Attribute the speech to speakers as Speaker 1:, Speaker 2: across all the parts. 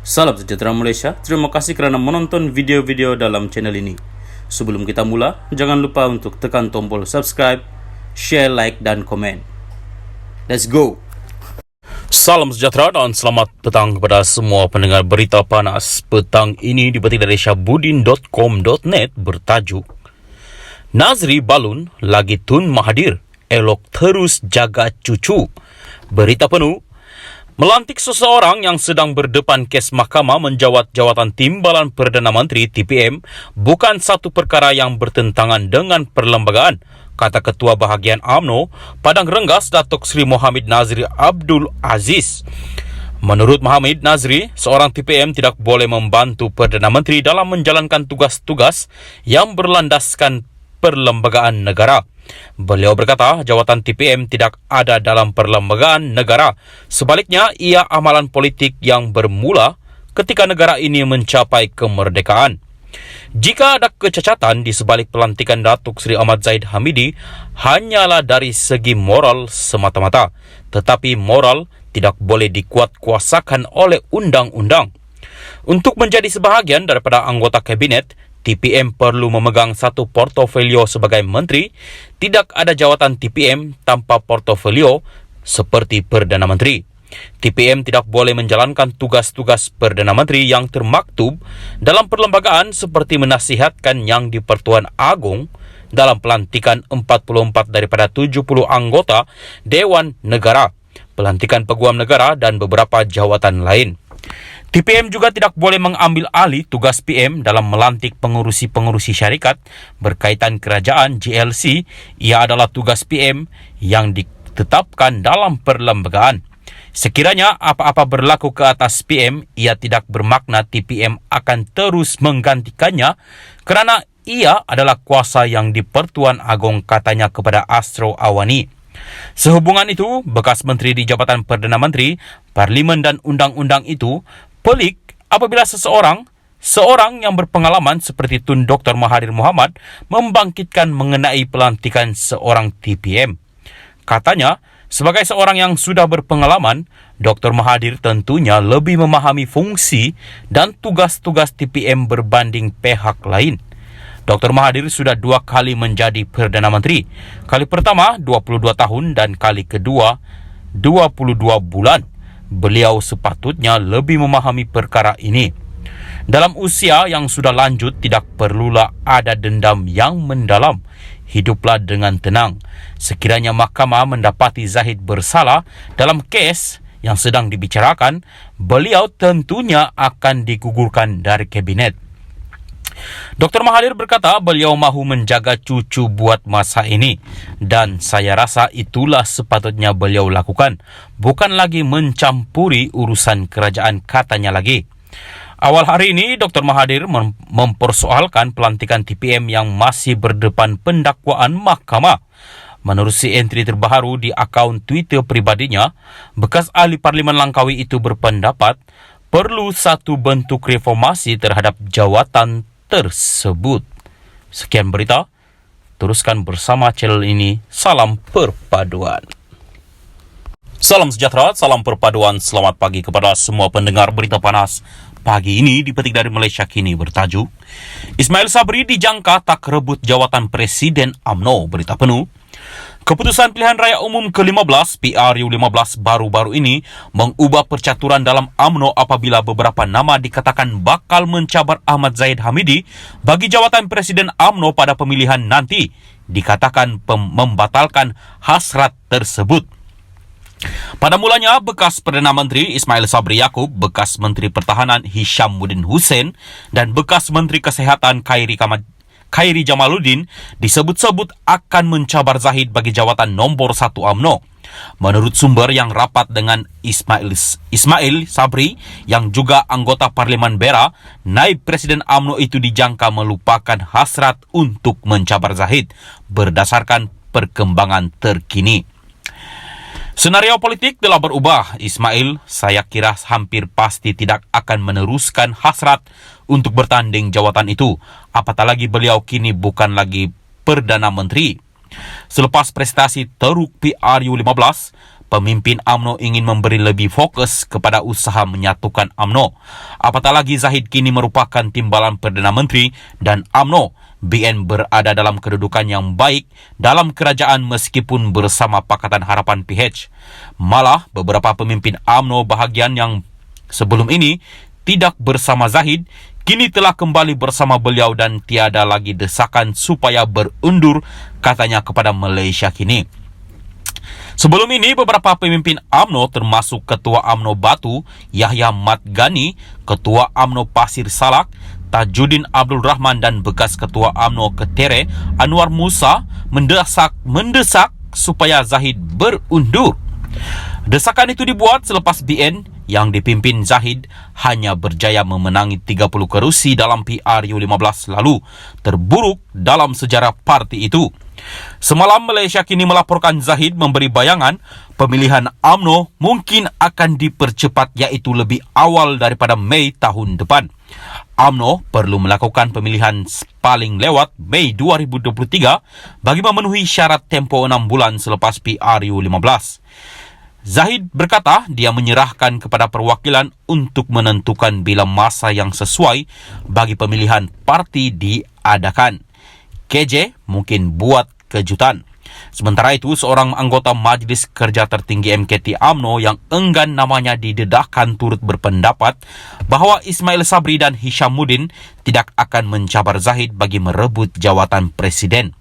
Speaker 1: Salam sejahtera Malaysia, terima kasih kerana menonton video-video dalam channel ini. Sebelum kita mula, jangan lupa untuk tekan tombol subscribe, share, like dan komen. Let's go!
Speaker 2: Salam sejahtera dan selamat petang kepada semua pendengar berita panas. Petang ini dipetik dari syahbudin.com.net bertajuk Nazri Balun lagi Tun Mahathir, elok terus jaga cucu. Berita penuh, melantik seseorang yang sedang berdepan kes mahkamah menjawat jawatan Timbalan Perdana Menteri TPM bukan satu perkara yang bertentangan dengan perlembagaan, kata Ketua Bahagian UMNO Padang Rengas Datuk Seri Mohammed Nazri Abdul Aziz. Menurut Mohammed Nazri, seorang TPM tidak boleh membantu Perdana Menteri dalam menjalankan tugas-tugas yang berlandaskan perlembagaan negara. Beliau berkata, jawatan TPM tidak ada dalam perlembagaan negara. Sebaliknya, ia amalan politik yang bermula ketika negara ini mencapai kemerdekaan. Jika ada kecacatan di sebalik pelantikan Datuk Seri Ahmad Zahid Hamidi, hanyalah dari segi moral semata-mata. Tetapi moral tidak boleh dikuatkuasakan oleh undang-undang. Untuk menjadi sebahagian daripada anggota kabinet, TPM perlu memegang satu portofolio sebagai menteri. Tidak ada jawatan TPM tanpa portofolio seperti Perdana Menteri. TPM tidak boleh menjalankan tugas-tugas Perdana Menteri yang termaktub dalam perlembagaan seperti menasihatkan Yang di-Pertuan Agong dalam pelantikan 44 daripada 70 anggota Dewan Negara, pelantikan Peguam Negara dan beberapa jawatan lain. TPM juga tidak boleh mengambil alih tugas PM dalam melantik pengurusi-pengurusi syarikat berkaitan kerajaan GLC. Ia adalah tugas PM yang ditetapkan dalam perlembagaan. Sekiranya apa-apa berlaku ke atas PM, ia tidak bermakna TPM akan terus menggantikannya kerana ia adalah kuasa Yang di-Pertuan Agong, katanya kepada Astro Awani. Sehubungan itu, bekas menteri di Jabatan Perdana Menteri, Parlimen dan Undang-Undang itu pelik apabila seorang yang berpengalaman seperti Tun Dr. Mahathir Mohamad membangkitkan mengenai pelantikan seorang TPM. Katanya, sebagai seorang yang sudah berpengalaman, Dr. Mahathir tentunya lebih memahami fungsi dan tugas-tugas TPM berbanding pihak lain. Dr. Mahathir sudah 2 kali menjadi Perdana Menteri. Kali pertama 22 tahun dan kali kedua 22 bulan. Beliau sepatutnya lebih memahami perkara ini. Dalam usia yang sudah lanjut, tidak perlulah ada dendam yang mendalam. Hiduplah dengan tenang. Sekiranya mahkamah mendapati Zahid bersalah dalam kes yang sedang dibicarakan, beliau tentunya akan digugurkan dari kabinet. Dr. Mahathir berkata beliau mahu menjaga cucu buat masa ini dan saya rasa itulah sepatutnya beliau lakukan, bukan lagi mencampuri urusan kerajaan, katanya lagi. Awal hari ini, Dr. Mahathir mempersoalkan pelantikan TPM yang masih berdepan pendakwaan mahkamah. Menurut entry terbaru di akaun Twitter pribadinya, bekas ahli Parlimen Langkawi itu berpendapat perlu satu bentuk reformasi terhadap jawatan tersebut. Sekian berita, teruskan bersama channel ini. Salam perpaduan. Salam sejahtera, salam perpaduan. Selamat pagi kepada semua pendengar berita panas. Pagi ini dipetik dari Malaysia Kini bertajuk Ismail Sabri dijangka tak rebut jawatan Presiden UMNO. Berita penuh, keputusan pilihan raya umum ke-15 PRU15 baru-baru ini mengubah percaturan dalam UMNO apabila beberapa nama dikatakan bakal mencabar Ahmad Zahid Hamidi bagi jawatan Presiden UMNO pada pemilihan nanti, dikatakan membatalkan hasrat tersebut. Pada mulanya, bekas Perdana Menteri Ismail Sabri Yaakob, bekas Menteri Pertahanan Hishamuddin Hussein dan bekas Menteri Kesehatan Khairi Jamaluddin disebut-sebut akan mencabar Zahid bagi jawatan nombor 1 UMNO. Menurut sumber yang rapat dengan Ismail Sabri yang juga anggota Parlimen Beira, naib Presiden UMNO itu dijangka melupakan hasrat untuk mencabar Zahid berdasarkan perkembangan terkini. Senario politik telah berubah. Ismail, saya kira hampir pasti tidak akan meneruskan hasrat untuk bertanding jawatan itu. Apatah lagi beliau kini bukan lagi Perdana Menteri. Selepas prestasi teruk PRU15, pemimpin UMNO ingin memberi lebih fokus kepada usaha menyatukan UMNO. Apatah lagi Zahid kini merupakan timbalan Perdana Menteri dan UMNO BN berada dalam kedudukan yang baik dalam kerajaan meskipun bersama Pakatan Harapan PH. Malah beberapa pemimpin UMNO bahagian yang sebelum ini tidak bersama Zahid kini telah kembali bersama beliau dan tiada lagi desakan supaya berundur katanya kepada Malaysia kini. Sebelum ini, beberapa pemimpin UMNO termasuk Ketua UMNO Batu, Yahya Mat Gani, Ketua UMNO Pasir Salak, Tajuddin Abdul Rahman dan bekas Ketua UMNO Ketere, Anwar Musa mendesak supaya Zahid berundur. Desakan itu dibuat selepas BN yang dipimpin Zahid hanya berjaya memenangi 30 kerusi dalam PRU15 lalu, terburuk dalam sejarah parti itu. Semalam Malaysia kini melaporkan Zahid memberi bayangan pemilihan UMNO mungkin akan dipercepat iaitu lebih awal daripada Mei tahun depan. UMNO perlu melakukan pemilihan paling lewat Mei 2023 bagi memenuhi syarat tempoh 6 bulan selepas PRU15. Zahid berkata dia menyerahkan kepada perwakilan untuk menentukan bila masa yang sesuai bagi pemilihan parti diadakan. KJ mungkin buat kejutan. Sementara itu, seorang anggota Majlis Kerja Tertinggi MKT UMNO yang enggan namanya didedahkan turut berpendapat bahawa Ismail Sabri dan Hishamuddin tidak akan mencabar Zahid bagi merebut jawatan presiden.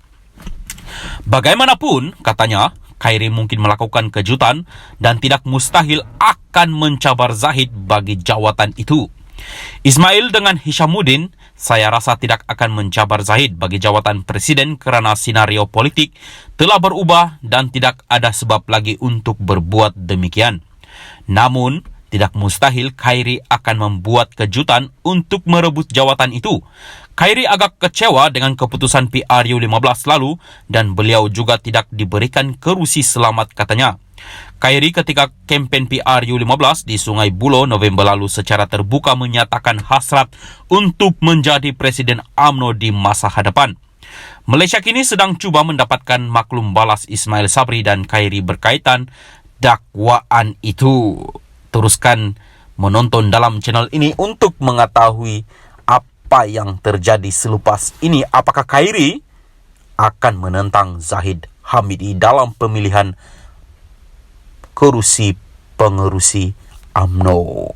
Speaker 2: Bagaimanapun, katanya, Khairi mungkin melakukan kejutan dan tidak mustahil akan mencabar Zahid bagi jawatan itu. Ismail dengan Hishamuddin saya rasa tidak akan mencabar Zahid bagi jawatan presiden kerana senario politik telah berubah dan tidak ada sebab lagi untuk berbuat demikian. Namun, tidak mustahil Khairi akan membuat kejutan untuk merebut jawatan itu. Khairi agak kecewa dengan keputusan PRU15 lalu dan beliau juga tidak diberikan kerusi selamat katanya. Khairi ketika kempen PRU15 di Sungai Buloh November lalu secara terbuka menyatakan hasrat untuk menjadi Presiden UMNO di masa hadapan. Malaysia kini sedang cuba mendapatkan maklum balas Ismail Sabri dan Khairi berkaitan dakwaan itu. Teruskan menonton dalam channel ini untuk mengetahui apa yang terjadi selepas ini. Apakah Khairi akan menentang Zahid Hamidi dalam pemilihan kerusi pengerusi UMNO?